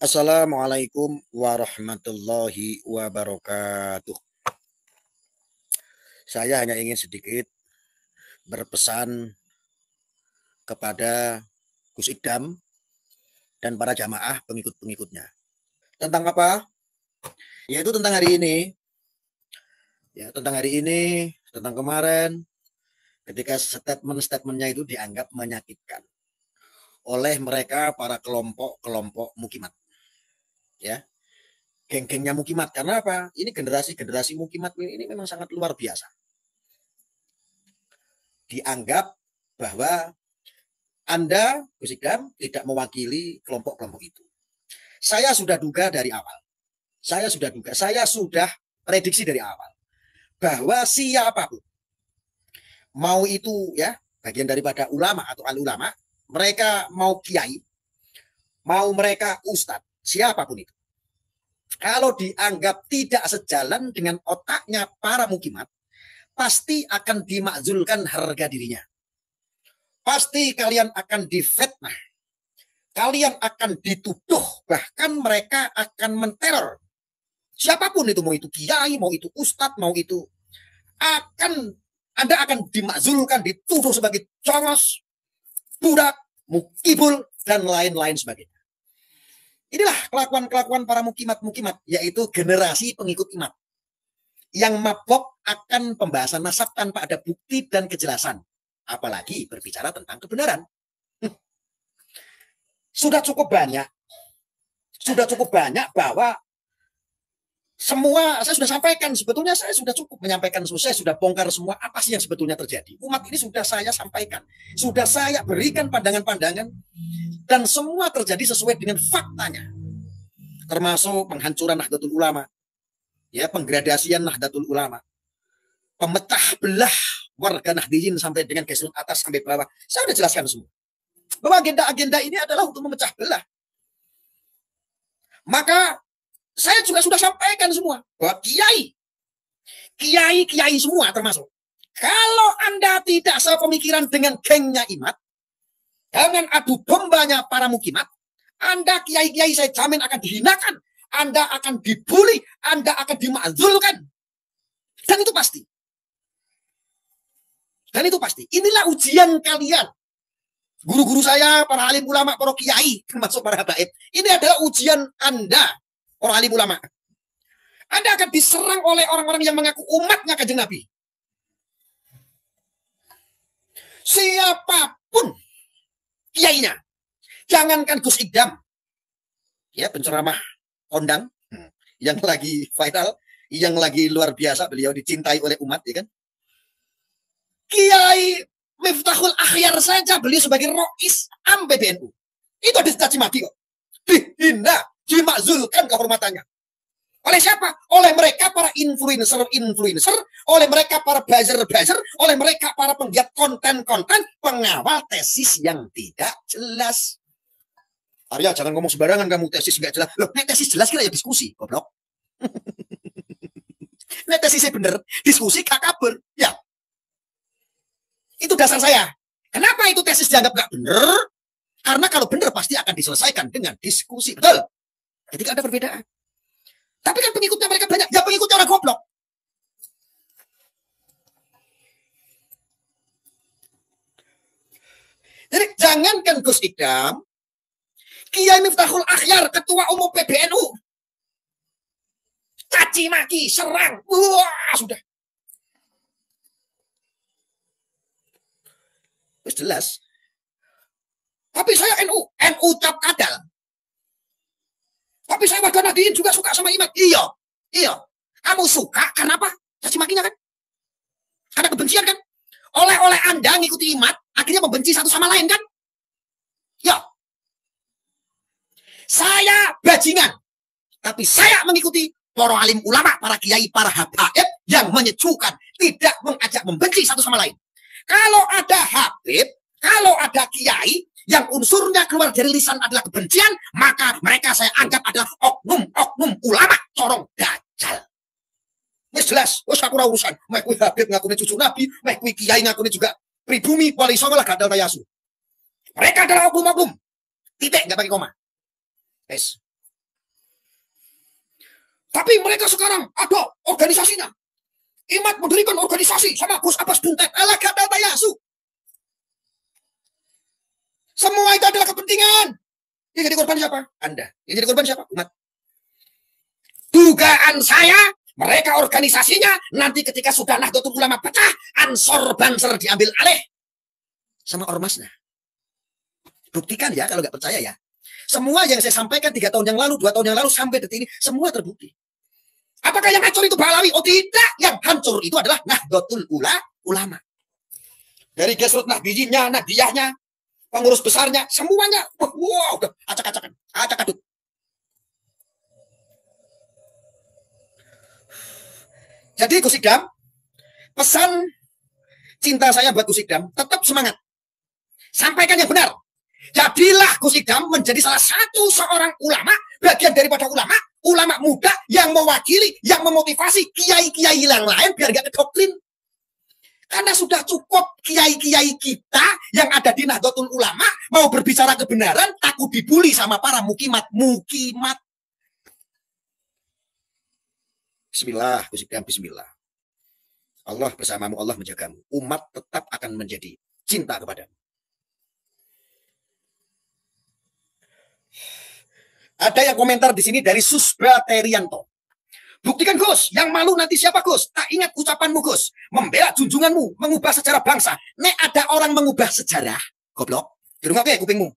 Assalamualaikum warahmatullahi wabarakatuh. Saya hanya ingin sedikit berpesan kepada Gus Idam dan para jamaah pengikut-pengikutnya. Tentang apa? Yaitu tentang hari ini. Ya, tentang hari ini, tentang kemarin, ketika statement-statementnya itu dianggap menyakitkan oleh mereka para kelompok-kelompok mukimat. Ya, geng-gengnya mukimat. Karena apa? Ini generasi-generasi mukimat ini memang sangat luar biasa. Dianggap bahwa Anda, Gus Idam, tidak mewakili kelompok-kelompok itu. Saya sudah duga dari awal. Saya sudah prediksi dari awal. Bahwa siapapun, mau itu ya bagian daripada ulama atau al-ulama, mereka mau kiai, mau mereka ustadz, siapapun itu. Kalau dianggap tidak sejalan dengan otaknya para mukimat, pasti akan dimakzulkan harga dirinya. Pasti kalian akan difitnah. Kalian akan dituduh, bahkan mereka akan menteror. Siapapun itu, mau itu kiai, mau itu ustadz, mau itu Anda akan dimakzulkan, dituduh sebagai congos, budak, mukibul, dan lain-lain sebagainya. Inilah kelakuan-kelakuan para mukimat-mukimat, yaitu generasi pengikut imat. Yang mabok akan pembahasan nasab tanpa ada bukti dan kejelasan. Apalagi berbicara tentang kebenaran. Sudah cukup banyak bahwa semua saya sudah sampaikan. Sebetulnya saya sudah cukup menyampaikan, saya sudah bongkar semua apa sih yang sebetulnya terjadi. Umat ini sudah saya sampaikan, sudah saya berikan pandangan-pandangan, dan semua terjadi sesuai dengan faktanya. Termasuk penghancuran Nahdlatul Ulama, ya, penggradasian Nahdlatul Ulama, pemecah belah warga Nahdiyin sampai dengan grassroots atas sampai bawah. Saya sudah jelaskan semua bahwa agenda-agenda ini adalah untuk memecah belah. Maka saya juga sudah sampaikan semua bahwa kiai semua termasuk, kalau Anda tidak sepemikiran dengan gengnya imat, dengan adu dombanya para mukimat, Anda kiai-kiai saya jamin akan dihinakan, Anda akan dibully, Anda akan dimakzulkan. Dan itu pasti. Inilah ujian kalian. Guru-guru saya, para alim ulama, para kiai, termasuk para habaib. Ini adalah ujian Anda, para alim ulama. Anda akan diserang oleh orang-orang yang mengaku umatnya Kanjeng Nabi. Siapapun kiainya. Jangankan Gus Idam, ya, penceramah kondang, yang lagi viral, yang lagi luar biasa, beliau dicintai oleh umat, ya kan? Kiai Miftahul Akhyar saja beliau sebagai rois am PBNU. Itu dicaci maki kok. Dihina, dimakzulkan kehormatannya. Oleh siapa? Oleh mereka para influencer, oleh mereka para buzzer, oleh mereka para penggiat konten-konten, pengawal tesis yang tidak jelas. Arya, jangan ngomong sembarangan, kamu tesis nggak jelas. Loh, nek tesis jelas kira ya diskusi, goblok. Nek tesisnya bener, diskusi gak kabur. Ya, itu dasar saya. Kenapa itu tesis dianggap nggak benar? Karena kalau benar pasti akan diselesaikan dengan diskusi. Betul. Jadi ada perbedaan. Tapi kan pengikutnya mereka banyak. Ya pengikutnya orang goblok. Jadi jangankan Gus Idam, Kiai Miftahul Akhyar, Ketua Umum PBNU, caci maki, serang. Wah, sudah. Terus jelas. Tapi saya NU cap kadal. Tapi saya warga Nahdiyin juga suka sama imat. Iya. Kamu suka kenapa? Caci makinya kan? Ada kebencian kan? Oleh Anda ngikuti imat, akhirnya membenci satu sama lain kan? Ya. Saya bajingan. Tapi saya mengikuti para alim ulama, para kiai, para habaib yang menyejukkan, tidak mengajak membenci satu sama lain. Kalau ada habib, kalau ada kiai yang unsurnya keluar dari lisan adalah kebencian, maka mereka saya anggap adalah oknum ulama corong dajjal. Wis jelas, wis aku ora urusan. Mek kuwi habib ngakune cucu nabi, mek kuwi kiai ngakune juga pribumi, wali songo lah gadal tayasu. Mereka adalah oknum. Titik, enggak pakai koma. Wis. Tapi mereka sekarang ada organisasinya. Imat mendirikan organisasi sama Gus Abbas Buntet. Alah kata Yasu. Semua itu adalah kepentingan. Yang jadi korban siapa? Anda. Yang jadi korban siapa? Umat. Dugaan saya, mereka organisasinya nanti ketika sudah Nahdlatul Ulama pecah, Ansor Banser diambil alih sama ormasnya. Buktikan ya kalau nggak percaya ya. Semua yang saya sampaikan 3 tahun yang lalu, 2 tahun yang lalu sampai detik ini semua terbukti. Apakah yang hancur itu Pahlawi? Oh tidak, yang hancur itu adalah Nahdlatul Ulama. Dari Gesrut Nahdiyinya, Nahdiyahnya, pengurus besarnya, semuanya, wow, udah acak-acakan, acak-aduk. Jadi Gus Idam, pesan cinta saya buat Gus Idam, tetap semangat. Sampaikan yang benar. Jadilah Gus Idam menjadi salah satu seorang ulama, bagian daripada ulama muda yang mewakili, yang memotivasi kiai-kiai yang lain biar gak kedoktrin. Karena sudah cukup kiai-kiai kita yang ada di Nahdlatul Ulama mau berbicara kebenaran, takut dibully sama para mukimat. Bismillah, Gus Idam, bismillah. Allah bersamamu, Allah menjagamu. Umat tetap akan menjadi cinta kepadamu. Ada yang komentar di sini dari Susba Terianto. Buktikan Gus, yang malu nanti siapa Gus? Tak ingat ucapanmu Gus, membela junjunganmu, mengubah sejarah bangsa. Nek ada orang mengubah sejarah, goblok, di rumah ke kupingmu.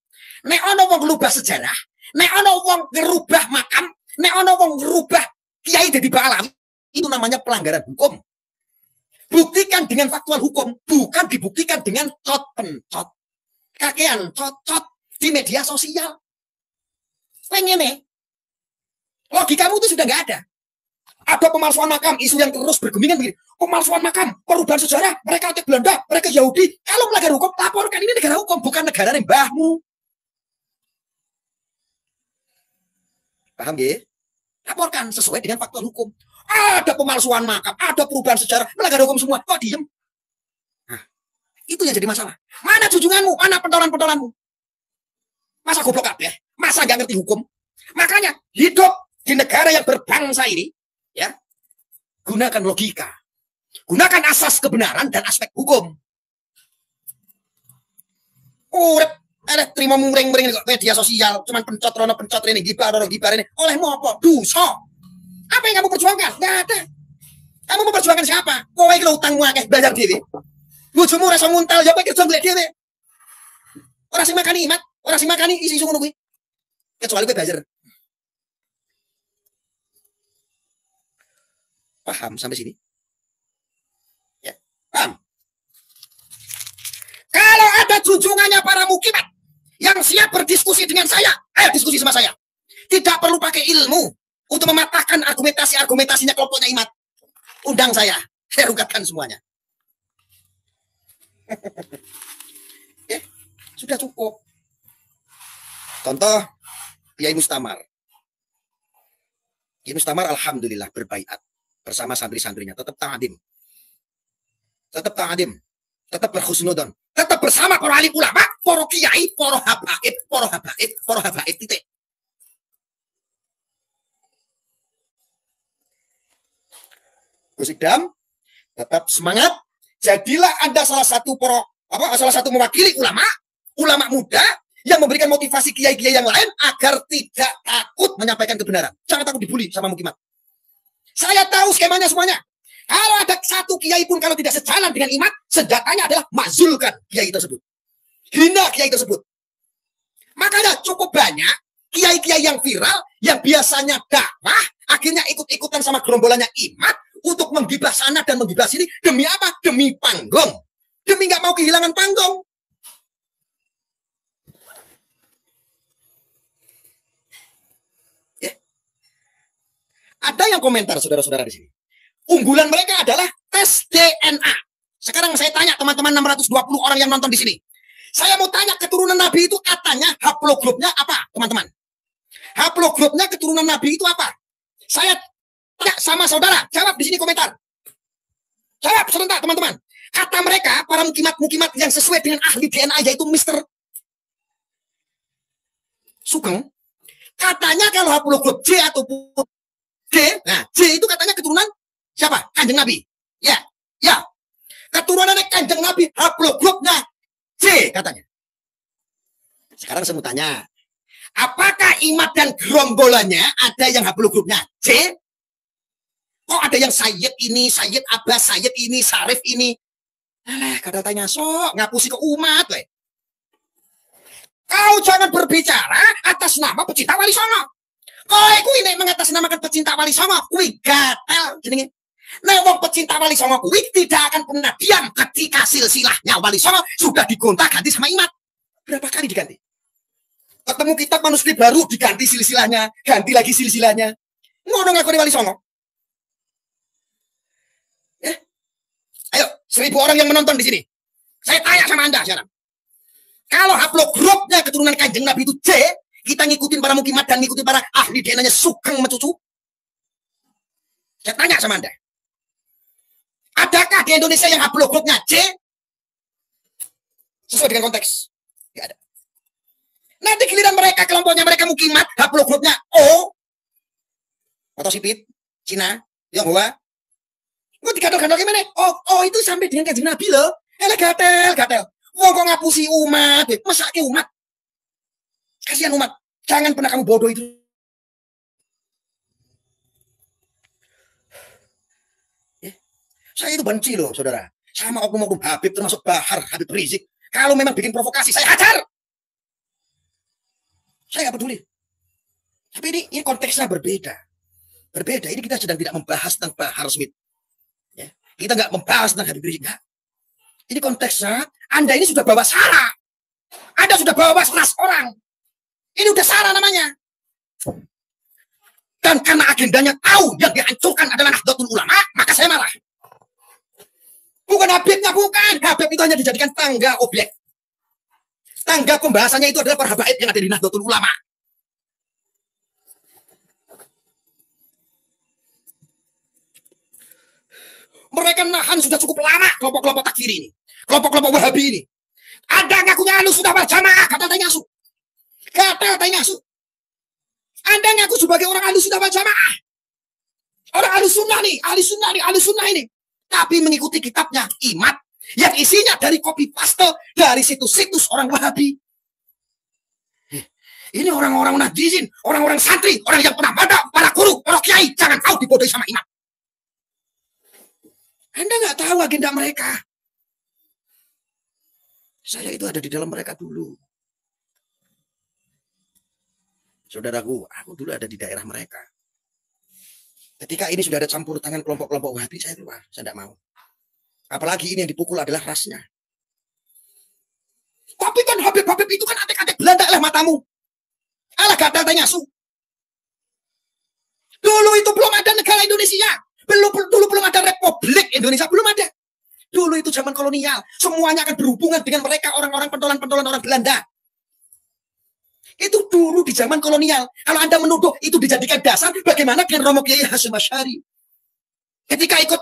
Nek ono wong ngerubah sejarah, nek ono wong ngerubah makam, nek ono wong ngerubah kiai jadi Pahlawi, itu namanya pelanggaran hukum. Buktikan dengan faktual hukum, bukan dibuktikan dengan cot-pencot. Kakean cot-cot di media sosial. Pengen nih, logikamu itu sudah nggak ada. Ada pemalsuan makam, isu yang terus bergumingan begini. Pemalsuan makam, perubahan sejarah, mereka otak Belanda, mereka Yahudi. Kalau melanggar hukum, laporkan, ini negara hukum, bukan negara mbahmu. Paham ya? Laporkan sesuai dengan faktual hukum. Ada pemalsuan makam, ada perubahan sejarah, melanggar hukum semua. Kok diem? Nah, itu yang jadi masalah. Mana junjunganmu? Mana pentolan-pentolanmu? Masa goblok kabeh? Masa nggak ngerti hukum? Makanya hidup di negara yang berbangsa ini, ya, gunakan logika, gunakan asas kebenaran dan aspek hukum. Ada terima mureng-mureng di media sosial, cuman pencot rono pencot ini, gibar ini, olehmu apa? Dosa. Apa yang kamu perjuangkan? Nggak ada. Kamu memperjuangkan siapa? Kowe iki lho utangmu akeh bayar dhewe. Bojomu rasa muntal ya kowe kerja golek dhewe. Ora sing makani imat, ora sing makani isi ngono kuwi. Kecuali kowe bayar. Paham sampai sini? Ya, paham. Kalau ada junjungannya para mukimat yang siap berdiskusi dengan saya, ayo diskusi sama saya. Tidak perlu pakai ilmu untuk mematahkan argumentasinya kelompoknya imat. Undang saya ungkapkan semuanya. Ya, sudah cukup. Contoh, Kiai Mustamar. Kiai Mustamar alhamdulillah berbaiat bersama santri-santrinya, tetap ta'adim. Tetap ta'adim, tetap berhusnudon, tetap bersama para alim ulama, para kiai, para habaib, titik. Gus Idam, tetap semangat. Jadilah Anda salah satu mewakili ulama muda yang memberikan motivasi kiai-kiai yang lain agar tidak takut menyampaikan kebenaran. Jangan takut dibully sama mukimat. Saya tahu skemanya semuanya. Kalau ada satu kiai pun kalau tidak sejalan dengan imat, senjatanya adalah mazulkan kiai tersebut. Hina kiai tersebut. Makanya cukup banyak kiai-kiai yang viral, yang biasanya dakwah, akhirnya ikut-ikutan sama gerombolannya imat untuk menggibah sana dan menggibah sini. Demi apa? Demi panggung. Demi nggak mau kehilangan panggung. Ya. Ada yang komentar, saudara-saudara di sini. Unggulan mereka adalah tes DNA. Sekarang saya tanya teman-teman 620 orang yang nonton di sini. Saya mau tanya keturunan Nabi itu katanya haplogrupnya apa, teman-teman? Haplogrupnya keturunan Nabi itu apa? Saya tanya sama saudara, jawab di sini komentar. Jawab sebentar, teman-teman. Kata mereka, para mukimat-mukimat yang sesuai dengan ahli DNA, yaitu Mr. Sugeng, katanya kalau haplogrup J ataupun D, nah, Kanjeng Nabi. Ya, ya. Keturunan Kanjeng Nabi haplogrupnya C katanya. Sekarang saya mau tanya, apakah Imat dan gerombolannya ada yang haplogrupnya C? Kok ada yang Sayyid ini, Sayyid Abbas, Sayyid ini, Sarif ini? Alah, kadang tanya sok ngapusi ke umat, weh. Kau jangan berbicara atas nama pecinta Wali Songo. Kau ini mengatasnamakan pecinta Wali Songo, kui gatel jenenge. Nah, wong pecinta Wali Songo kui tidak akan pernah diam ketika silsilahnya Wali Songo sudah digonta-ganti sama Imat. Berapa kali diganti? Ketemu kitab manuskrip baru diganti silsilahnya, ganti lagi silsilahnya. Ngono ngakoni Wali Songo. Ayo, 1000 orang yang menonton di sini. Saya tanya sama Anda sekarang. Kalau haplogrupnya keturunan Kanjeng Nabi itu C, kita ngikutin para mukimat dan ngikutin para ahli DNA-nya Sugeng Mecucu. Saya tanya sama Anda. Adakah di Indonesia yang haplogrupnya C? Sesuai dengan konteks. Tidak ada. Nanti giliran mereka, kelompoknya mereka mukimat, haplogrupnya O. Atau Sipit, Cina, Tionghoa. Gue digadol-gadol gimana? Oh itu sampai dengan Kanjeng Nabi loh. Gatel. Wong kok ngapusi umat, masa ke umat? Kasihan umat. Jangan pernah kamu bodoh itu. Saya itu benci loh, saudara. Sama oknum-oknum Habib, termasuk Bahar, Habib Rizik. Kalau memang bikin provokasi, saya hajar. Saya nggak peduli. Tapi ini konteksnya berbeda. Berbeda. Ini kita sedang tidak membahas tentang Bahar Smith. Ya. Kita nggak membahas tentang Habib Rizik. Nggak. Ini konteksnya, Anda ini sudah bawa sara. Anda sudah bawa 11 orang. Ini udah sara namanya. Dan karena agendanya tahu yang dihancurkan adalah Nahdlatul Ulama, maka saya marah. Bukan Habibnya, bukan. Habib itu hanya dijadikan tangga objek. Tangga pembahasannya itu adalah para habaib yang ada di Nahdlatul Ulama. Mereka nahan sudah cukup lama kelompok-kelompok takfir ini. Kelompok-kelompok Wahabi ini. Ada ngakunya Ahlus Sunnah wal Jamaah, kata Taingasu. Kata Taingasu. Anda ngaku sebagai orang Ahlus Sunnah wal Jamaah. Orang Ahlus Sunnah nih, Ahlus Sunnah ini. Tapi mengikuti kitabnya Imat yang isinya dari copy paste dari situs-situs orang Wahabi. Ini orang-orang nahdiyin, orang-orang santri, orang yang pernah ada, para guru, para kiai, jangan kau dibodohi sama Imat. Anda nggak tahu agenda mereka. Saya itu ada di dalam mereka dulu. Saudaraku, aku dulu ada di daerah mereka. Ketika ini sudah ada campur tangan kelompok-kelompok Wahabi, saya keluar. Saya tidak mau. Apalagi ini yang dipukul adalah rasnya. Tapi kan Habib-Habib itu kan atek-atek Belanda lah matamu. Alah gatal Taingasu. Dulu itu belum ada negara Indonesia. Dulu belum ada Republik Indonesia, belum ada. Dulu itu zaman kolonial. Semuanya akan berhubungan dengan mereka, orang-orang pentolan-pentolan orang Belanda. Itu dulu di zaman kolonial. Kalau Anda menuduh itu dijadikan dasar, bagaimana dengan Romo Kiai Hasyim Asy'ari? Ketika ikut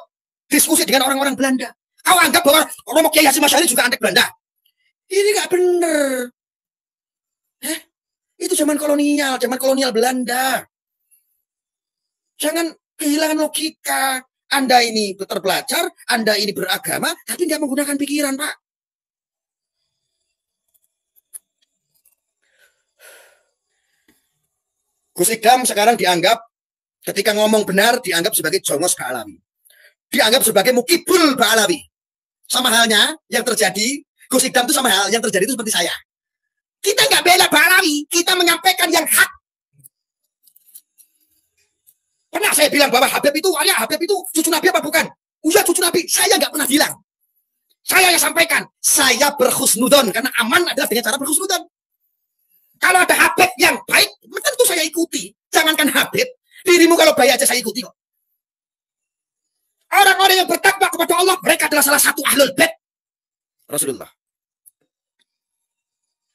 diskusi dengan orang-orang Belanda, kau anggap bahwa Romo Kiai Hasyim Asy'ari juga antek Belanda? Ini nggak benar. Itu zaman kolonial Belanda. Jangan kehilangan logika. Anda ini terpelajar, Anda ini beragama, tapi nggak menggunakan pikiran, Pak. Gus Idam sekarang dianggap, ketika ngomong benar, dianggap sebagai jongos Ba'alawi. Dianggap sebagai mukibul Ba'alawi. Sama halnya yang terjadi, Gus Idam itu sama hal yang terjadi itu seperti saya. Kita nggak bela Ba'alawi, kita menyampaikan yang hak. Pernah saya bilang bahwa Habib itu cucu Nabi apa bukan? Iya cucu Nabi. Saya nggak pernah bilang. Saya yang sampaikan. Saya berhusnudon. Karena aman adalah dengan cara berhusnudon. Kalau ada Habib yang baik, tentu saya ikuti. Jangankan Habib. Dirimu kalau baik aja saya ikuti kok. Orang-orang yang bertakwa kepada Allah, mereka adalah salah satu ahlul bait Rasulullah.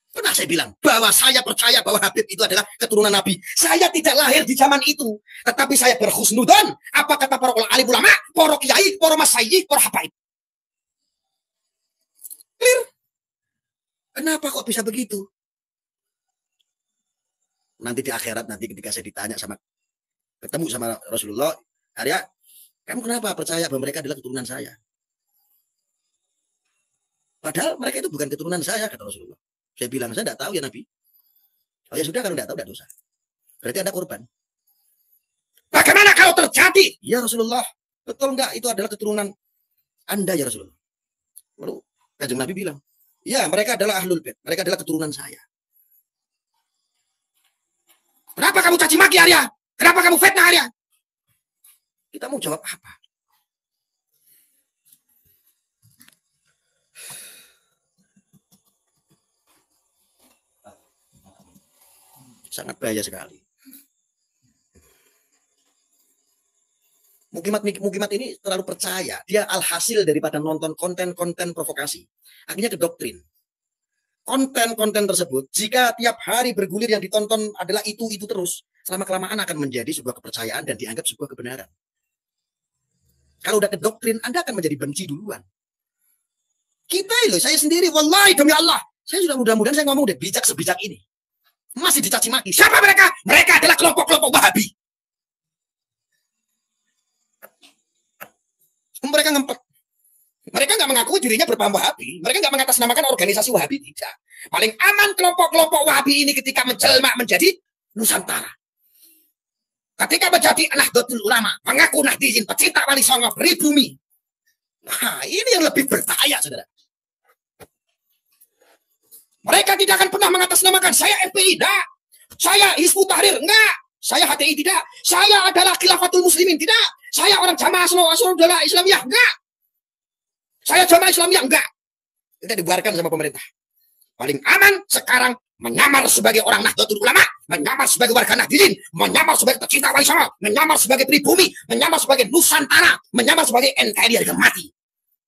Pernah saya bilang bahwa saya percaya bahwa Habib itu adalah keturunan Nabi. Saya tidak lahir di zaman itu. Tetapi saya berhusnudon. Apa kata para alim ulama, para kiai, para masyayikh, para habaib. Clear? Kenapa kok bisa begitu? Nanti di akhirat, nanti ketika saya ditanya ketemu sama Rasulullah, Arya, Kamu kenapa percaya bahwa mereka adalah keturunan saya? Padahal mereka itu bukan keturunan saya, kata Rasulullah. Saya bilang, saya tidak tahu ya Nabi. Oh ya sudah, kalau tidak tahu, tidak dosa. Berarti Anda korban. Bagaimana kalau terjadi? Ya Rasulullah, betul enggak itu adalah keturunan Anda ya Rasulullah. Lalu Kanjeng Nabi bilang, ya mereka adalah ahlul bait, mereka adalah keturunan saya. Kenapa kamu caci maki Arya? Kenapa kamu fitnah Arya? Kita mau jawab apa? Sangat bahaya sekali. Mukimat ini terlalu percaya. Dia alhasil daripada nonton konten-konten provokasi. Akhirnya ke doktrin. Konten-konten tersebut, jika tiap hari bergulir yang ditonton adalah itu terus, lama-kelamaan akan menjadi sebuah kepercayaan dan dianggap sebuah kebenaran. Kalau udah ke doktrin, Anda akan menjadi benci duluan. Kita loh, saya sendiri, wallahi demi Allah, saya sudah mudah-mudahan saya ngomong udah bijak sebijak ini. Masih dicaci maki. Siapa mereka? Mereka adalah kelompok-kelompok Wahabi. Mereka ngempet. Mereka nggak mengakui dirinya berpaham Wahabi. Mereka nggak mengatasnamakan organisasi Wahabi, tidak. Paling aman kelompok-kelompok Wahabi ini ketika menjelma menjadi Nusantara. Ketika menjadi Nahdlatul Ulama, mengaku Nahdiyin, pecinta Wali Songo, pribumi. Nah, ini yang lebih berbahaya, saudara. Mereka tidak akan pernah mengatasnamakan saya FPI, tidak. Saya Hizbut Tahrir, enggak. Saya HTI, tidak. Saya adalah Khilafatul Muslimin, tidak. Saya orang Jamaah Ansaruddaullah Islamiyah, enggak. Saya Jamaah Islamiyah, enggak. Kita dibuarkan sama pemerintah. Paling aman sekarang menyamar sebagai orang Nahdlatul Ulama, menyamar sebagai warga Nahdiyin, menyamar sebagai pecinta Wali Songo, menyamar sebagai pribumi, menyamar sebagai Nusantara, menyamar sebagai NKRI harga mati.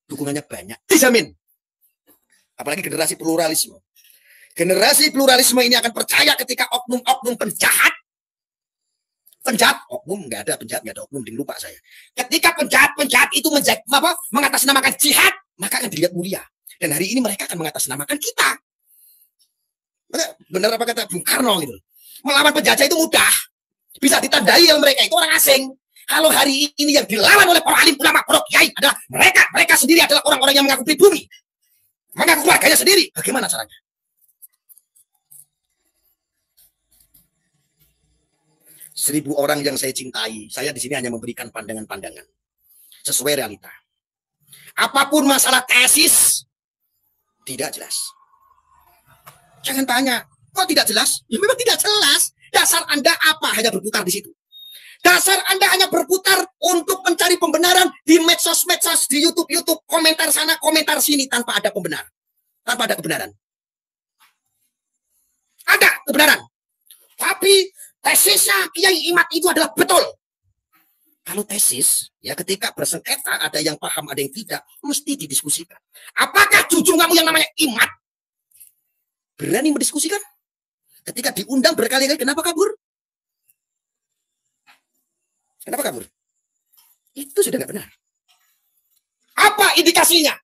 Dukungannya banyak, dijamin. Apalagi generasi pluralisme. Generasi pluralisme ini akan percaya ketika oknum-oknum penjahat, oknum nggak ada penjahat, nggak ada oknum, lupa saya. Ketika penjahat itu mengatasnamakan jihad, maka akan dilihat mulia. Dan hari ini mereka akan mengatasnamakan kita. Benar apa kata Bung Karno gitu. Melawan penjajah itu mudah. Bisa ditandai yang mereka itu orang asing. Kalau hari ini yang dilawan oleh para alim ulama, para kiai adalah mereka sendiri adalah orang-orang yang mengaku pribumi, mengaku keluarganya sendiri. Bagaimana caranya? Seribu orang yang saya cintai, saya di sini hanya memberikan pandangan-pandangan sesuai realita. Apapun masalah tesis tidak jelas. Jangan tanya, kok tidak jelas? Ya memang tidak jelas. Dasar Anda apa? Hanya berputar di situ. Dasar Anda hanya berputar untuk mencari pembenaran di medsos-medsos, di YouTube, komentar sana, komentar sini tanpa ada pembenaran. Tanpa ada kebenaran. Ada kebenaran. Tapi tesisnya Kiai Imad itu adalah betul. Kalau tesis, ya ketika bersengketa, ada yang paham, ada yang tidak, mesti didiskusikan. Apakah cucu kamu yang namanya Imad berani mendiskusikan? Ketika diundang berkali-kali, kenapa kabur? Kenapa kabur? Itu sudah nggak benar. Apa indikasinya?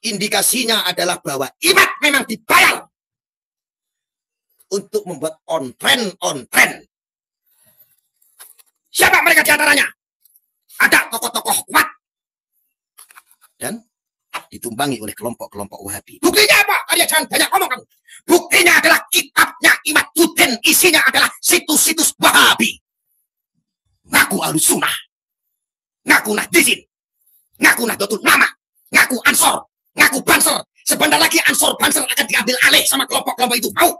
Indikasinya adalah bahwa Imad memang dibayar untuk membuat on-trend. Siapa mereka di antaranya? Ada tokoh-tokoh kuat dan ditumpangi oleh kelompok-kelompok Wahabi. Buktinya apa? Arya, jangan banyak ngomong kamu. Buktinya adalah kitabnya Imaduddin, isinya adalah situs-situs Wahabi. Ngaku Ahlus Sunnah, ngaku Nahdiyin, ngaku Nahdlatul Ulama, ngaku Ansor, ngaku Banser. Sebentar lagi Ansor Banser akan diambil alih sama kelompok-kelompok itu. Mau?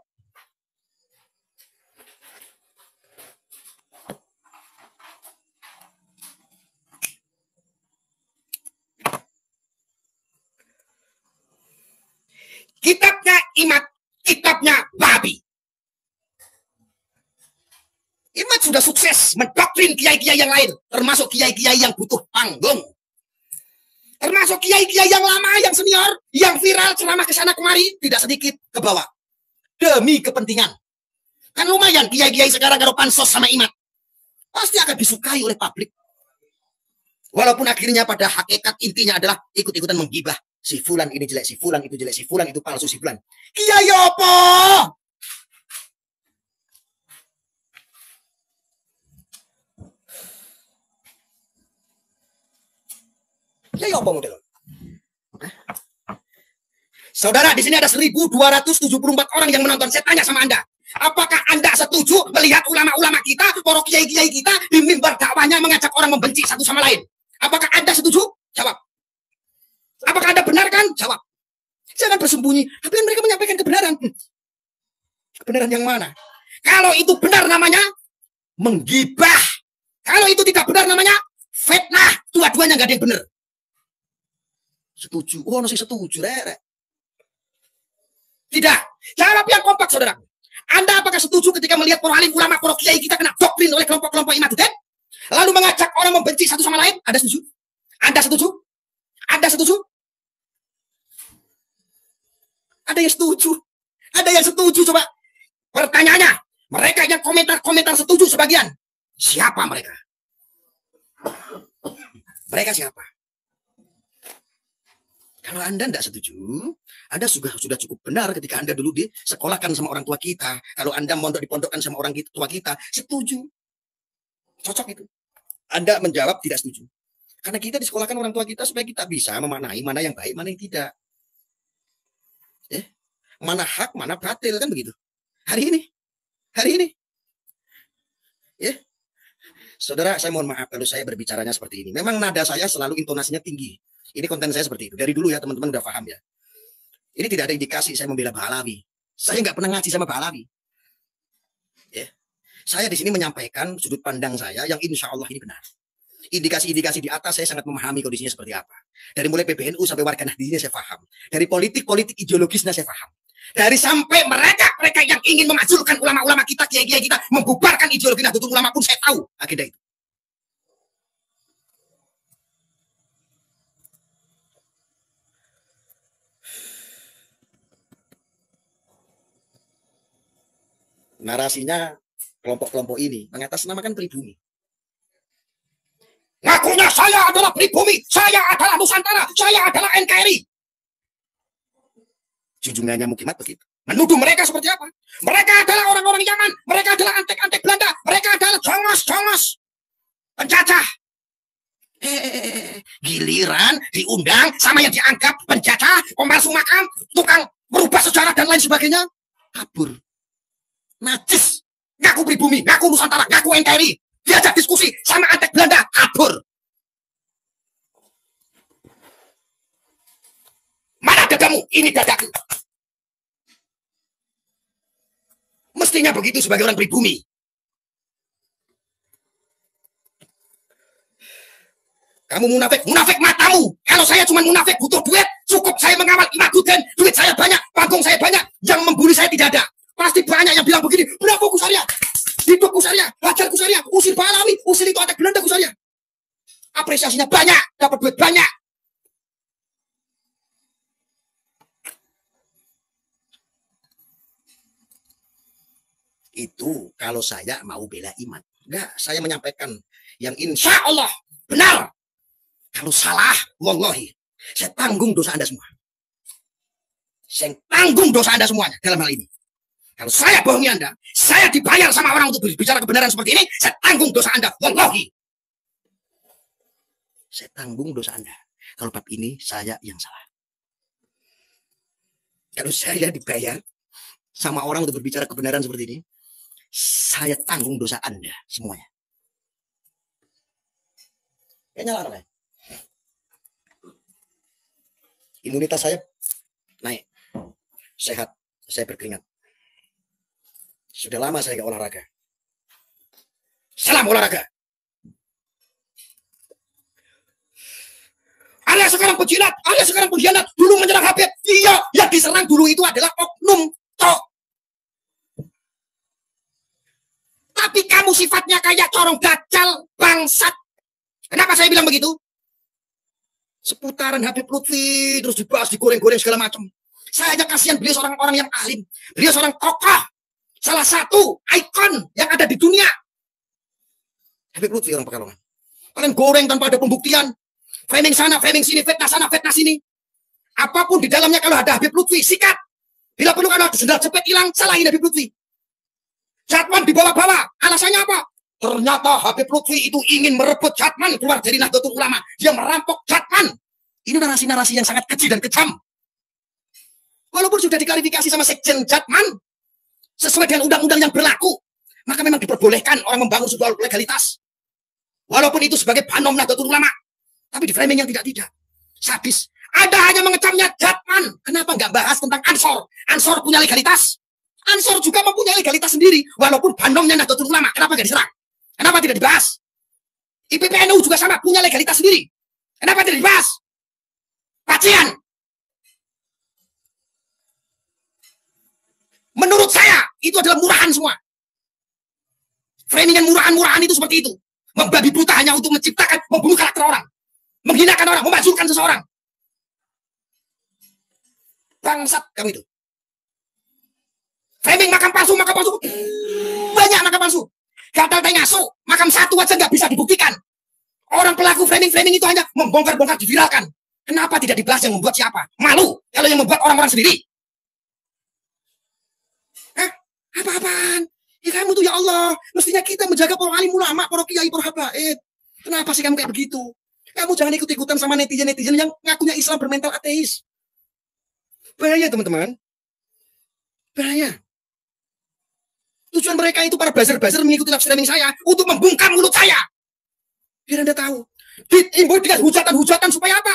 Kitabnya Imad, kitabnya Wahabi. Imad sudah sukses mendoktrin kiai-kiai yang lain, termasuk kiai-kiai yang butuh panggung. Termasuk kiai-kiai yang lama, yang senior, yang viral ceramah ke sana kemari, tidak sedikit ke bawah. Demi kepentingan. Kan lumayan kiai-kiai sekarang kalau pansos sama Imad. Pasti akan disukai oleh publik. Walaupun akhirnya pada hakikat intinya adalah ikut-ikutan menggibah. Si fulan ini jelek, si fulan itu jelek, si fulan itu palsu, si fulan. Kiai apa? Ya apa model? Saudara, di sini ada 1.274 orang yang menonton. Saya tanya sama Anda, apakah Anda setuju melihat ulama-ulama kita, para kiai-kiai kita di mimbar dakwahnya mengajak orang membenci satu sama lain? Apakah Anda setuju? Jawab. Apakah Anda benarkan? Jawab. Jangan bersembunyi. Tapi kan mereka menyampaikan kebenaran. Kebenaran yang mana? Kalau itu benar namanya menggibah. Kalau itu tidak benar namanya fitnah. Dua-duanya nggak ada yang benar. Setuju. Oh, masih setuju. Tidak. Jawab yang kompak, saudara. Anda apakah setuju ketika melihat para alim ulama, para kiai kita kena doktrin oleh kelompok-kelompok imadudin, lalu mengajak orang membenci satu sama lain? Anda setuju? Anda setuju? Anda setuju? Ada yang setuju? Ada yang setuju? Coba. Pertanyaannya, mereka yang komentar-komentar setuju sebagian. Siapa mereka? Mereka siapa? Kalau Anda tidak setuju, Anda sudah cukup benar ketika Anda dulu disekolahkan sama orang tua kita. Kalau Anda mondok dipondokkan sama orang tua kita, setuju. Cocok itu. Anda menjawab tidak setuju. Karena kita disekolahkan orang tua kita supaya kita bisa memaknai mana yang baik, mana yang tidak. Mana hak, mana batil, kan begitu. Hari ini. Saudara, saya mohon maaf kalau saya berbicaranya seperti ini. Memang nada saya selalu intonasinya tinggi. Ini konten saya seperti itu. Dari dulu ya, teman-teman udah paham ya. Ini tidak ada indikasi saya membela Bahalawi. Saya nggak pernah ngaji sama Bahalawi. Saya di sini menyampaikan sudut pandang saya yang insya Allah ini benar. Indikasi-indikasi di atas saya sangat memahami kondisinya seperti apa. Dari mulai PBNU sampai warga Nahdliyin saya paham. Dari politik ideologisnya saya paham. Dari sampai mereka yang ingin menghancurkan ulama-ulama kita, kiai-kiai kita, membubarkan ideologi Nahdlatul Ulama pun saya tahu agenda itu. Narasinya kelompok-kelompok ini mengatasnamakan pribumi. Ngakunya saya adalah pribumi, saya adalah Nusantara, saya adalah NKRI. Junjungannya Mukimat begitu. Menuduh mereka seperti apa? Mereka adalah orang-orang Yaman, mereka adalah antek-antek Belanda, mereka adalah jongos-jongos, penjajah. Giliran diundang sama yang dianggap penjajah, pemalsu makam, tukang merubah sejarah dan lain sebagainya, kabur. Najis, ngaku pribumi, ngaku Nusantara, ngaku NKRI, diajak diskusi sama antek Belanda, kabur. Mana dadamu? Ini dadaku. Mestinya begitu sebagai orang pribumi. Kamu munafik matamu. Kalau saya cuma munafik butuh duit, cukup saya mengawal Imaduddin, duit saya banyak, panggung saya banyak, yang membuli saya tidak ada. Pasti banyak yang bilang begini, berapa Kusaria? Hidup Kusaria, hajar Kusaria, usir Bahalawi, usir itu antek Belanda Kusaria. Apresiasinya banyak, dapat duit banyak. Itu kalau saya mau bela iman. Enggak, saya menyampaikan yang insya Allah benar. Kalau salah, wallahi, saya tanggung dosa Anda semua. Saya tanggung dosa Anda semuanya dalam hal ini. Kalau saya bohongi Anda, saya dibayar sama orang untuk berbicara kebenaran seperti ini, saya tanggung dosa Anda, wallahi. Saya tanggung dosa Anda. Kalau bab ini, saya yang salah. Kalau saya dibayar sama orang untuk berbicara kebenaran seperti ini, saya tanggung dosa Anda semuanya. Kayaknya larang ya. Imunitas saya naik. Sehat. Saya berkeringat. Sudah lama saya nggak olahraga. Salam olahraga. Ada sekarang pejilat, ada sekarang pengkhianat. Dulu menyerang Habib. Iya, yang diserang dulu itu adalah oknum tok. Tapi kamu sifatnya kayak corong dajjal bangsat. Kenapa saya bilang begitu? Seputaran Habib Lutfi terus dibahas, digoreng-goreng segala macam. Saya aja kasihan, beliau seorang orang yang alim. Beliau seorang tokoh. Salah satu ikon yang ada di dunia. Habib Lutfi orang Pekalongan. Kalian goreng tanpa ada pembuktian. Framing sana, framing sini, fitnah sana, fitnah sini. Apapun di dalamnya kalau ada Habib Lutfi, sikat. Bila perlu kalau ada sendal jepit hilang, salahin Habib Lutfi. Jatman dibawa-bawa. Alasannya apa? Ternyata Habib Lutfi itu ingin merebut Jatman keluar dari Nahdlatul Ulama. Dia merampok Jatman. Ini narasi-narasi yang sangat keji dan kejam. Walaupun sudah diklarifikasi sama Sekjen Jatman, sesuai dengan undang-undang yang berlaku, maka memang diperbolehkan orang membangun sebuah legalitas. Walaupun itu sebagai banom Nahdlatul Ulama, tapi di framing yang tidak. Sadis. Ada hanya mengecamnya Jatman. Kenapa nggak bahas tentang Ansor? Ansor punya legalitas. Ansor juga mempunyai legalitas sendiri, walaupun banomnya Nahdlatul Ulama. Kenapa nggak diserang? Kenapa tidak dibahas? IPPNU juga sama, punya legalitas sendiri. Kenapa tidak dibahas? Pacian. Menurut saya, itu adalah murahan semua. Framingan murahan-murahan itu seperti itu. Membabi buta hanya untuk menciptakan, membunuh karakter orang. Menghinakan orang, memasukkan seseorang. Bangsat kamu itu. Framing makam palsu. Banyak makam palsu. Gatal tengasu, makam satu aja nggak bisa dibuktikan. Orang pelaku framing itu hanya membongkar-bongkar, diviralkan. Kenapa tidak dibahas yang membuat siapa? Malu kalau yang membuat orang-orang sendiri. Apa-apaan? Ya kamu tuh ya Allah, mestinya kita menjaga para alim ulama, para kiai, para habaib. Kenapa sih kamu kayak begitu? Kamu jangan ikut-ikutan sama netizen-netizen yang ngakunya Islam bermental ateis. Bahaya teman-teman. Bahaya. Tujuan mereka itu para buzzer-buzzer mengikuti live streaming saya untuk membungkam mulut saya. Biar Anda tahu. Ditimbul dengan hujatan-hujatan supaya apa?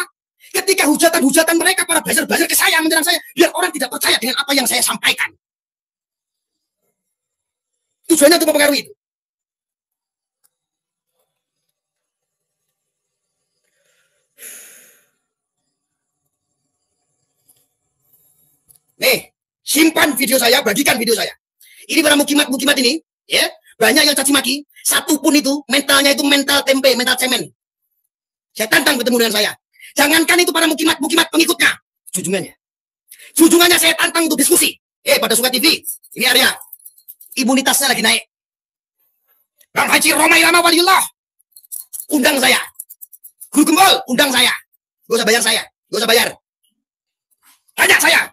Ketika hujatan-hujatan mereka para buzzer-buzzer ke saya, menyerang saya, biar orang tidak percaya dengan apa yang saya sampaikan. Tujuannya untuk mempengaruhi itu. Nih, simpan video saya, bagikan video saya. Ini para mukimat ini, ya, banyak yang caci maki. Satu pun itu mentalnya itu mental tempe, mental cemen. Saya tantang bertemu dengan saya. Jangankan itu para mukimat pengikutnya, junjungannya saya tantang untuk diskusi. Pada Suka TV, ini Arya. Imunitasnya lagi naik. Bang Haji Romai Rama Waliullah, undang saya. Guru Gembol, undang saya. Gak usah bayar saya, gak usah bayar. Tanya saya.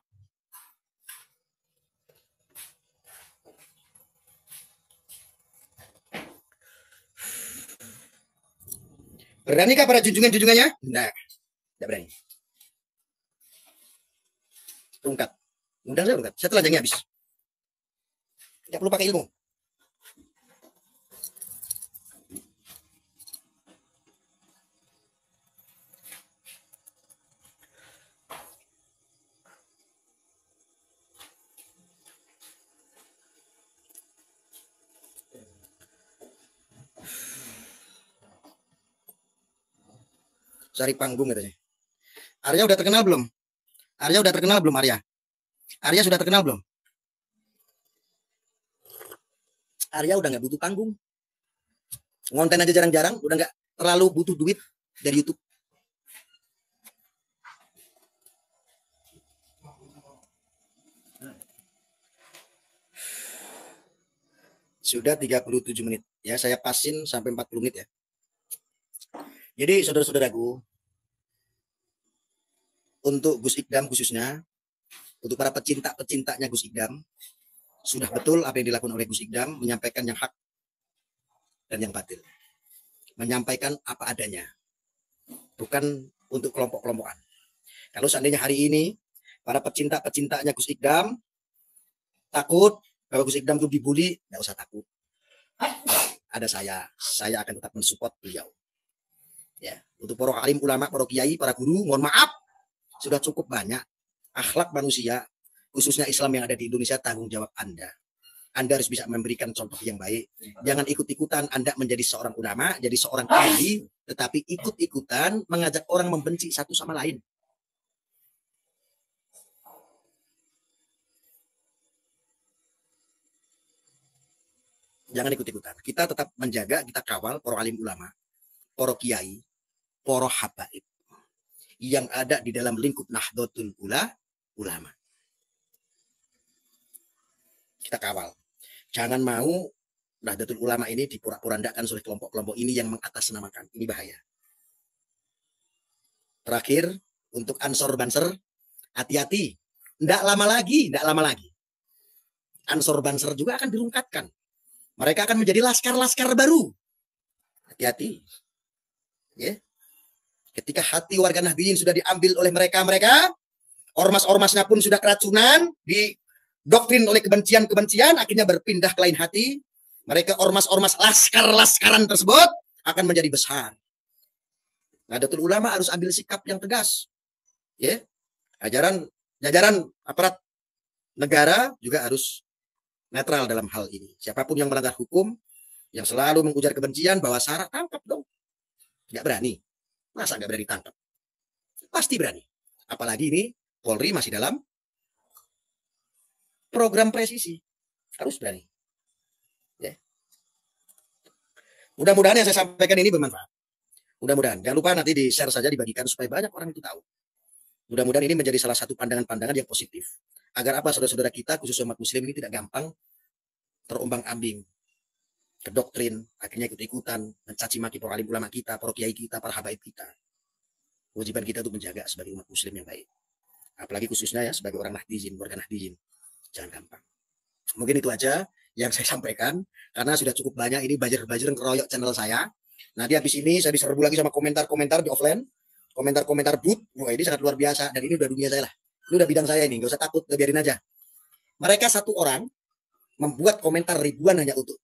Beranikah para junjungannya? Nah, tidak berani. Ungkat. Undang saya ungkat. Saya telanjangnya habis. Tidak perlu pakai ilmu. Cari panggung katanya. Arya udah terkenal belum? Arya sudah terkenal belum? Arya udah nggak butuh panggung. Ngonten aja jarang-jarang, udah nggak terlalu butuh duit dari YouTube. Sudah 37 menit. Ya, saya pasin sampai 40 menit ya. Jadi saudara-saudaraku, untuk Gus Ikdam khususnya, untuk para pecinta-pecintanya Gus Ikdam, sudah betul apa yang dilakukan oleh Gus Ikdam, menyampaikan yang hak dan yang batil. Menyampaikan apa adanya. Bukan untuk kelompok-kelompokan. Kalau seandainya hari ini, para pecinta-pecintanya Gus Ikdam takut bahwa Gus Ikdam itu dibully, nggak usah takut. Ada saya akan tetap mensupport beliau. Ya, untuk para alim ulama, para kiai, para guru, mohon maaf, sudah cukup banyak akhlak manusia, khususnya Islam yang ada di Indonesia, tanggung jawab Anda. Anda harus bisa memberikan contoh yang baik. Jangan ikut-ikutan Anda menjadi seorang ulama, jadi seorang kiai, tetapi ikut-ikutan mengajak orang membenci satu sama lain. Jangan ikut-ikutan. Kita tetap menjaga, kita kawal para alim ulama, para kiai, para habaib yang ada di dalam lingkup Nahdlatul Ulama. Kita kawal. Jangan mau Nahdlatul Ulama ini diporak-porandakan oleh kelompok-kelompok ini yang mengatasnamakan. Ini bahaya. Terakhir, untuk Ansor Banser, hati-hati. Tidak lama lagi. Ansor Banser juga akan dirungkatkan. Mereka akan menjadi laskar-laskar baru. Hati-hati. Ya. Ketika hati warga Nahdliyin sudah diambil oleh mereka, ormas-ormasnya pun sudah keracunan, didoktrin oleh kebencian-kebencian, akhirnya berpindah ke lain hati. Mereka ormas-ormas laskar-laskaran tersebut akan menjadi besar. Nahdlatul Ulama harus ambil sikap yang tegas. Ya, jajaran aparat negara juga harus netral dalam hal ini. Siapapun yang melanggar hukum, yang selalu mengujar kebencian, bawa syarat, tangkap dong. Nggak berani. Masa nggak berani tangkap? Pasti berani. Apalagi ini Polri masih dalam program presisi. Harus berani. Ya. Mudah-mudahan yang saya sampaikan ini bermanfaat. Mudah-mudahan. Jangan lupa nanti di-share saja, dibagikan supaya banyak orang itu tahu. Mudah-mudahan ini menjadi salah satu pandangan-pandangan yang positif. Agar apa saudara-saudara kita, khusus umat muslim ini tidak gampang terombang-ambing ke doktrin, akhirnya ikut-ikutan mencaci maki para alim ulama kita, para kiai kita, para habaib kita. Kewajiban kita untuk menjaga sebagai umat muslim yang baik. Apalagi khususnya ya sebagai orang Nahdliyin, warga Nahdliyin. Jangan gampang. Mungkin itu aja yang saya sampaikan, karena sudah cukup banyak ini buzzer-buzzer ngeroyok channel saya. Nanti habis ini saya diserbu lagi sama komentar-komentar di offline, komentar-komentar booth. Wah, ini sangat luar biasa, dan ini udah dunia saya lah. Ini udah bidang saya ini, nggak usah takut, biarin aja. Mereka satu orang membuat komentar ribuan hanya untuk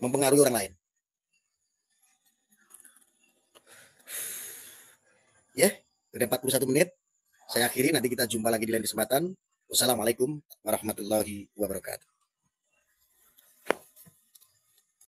mempengaruhi orang lain. Ya, udah 41 menit. Saya akhiri, nanti kita jumpa lagi di lain kesempatan. Wassalamualaikum warahmatullahi wabarakatuh.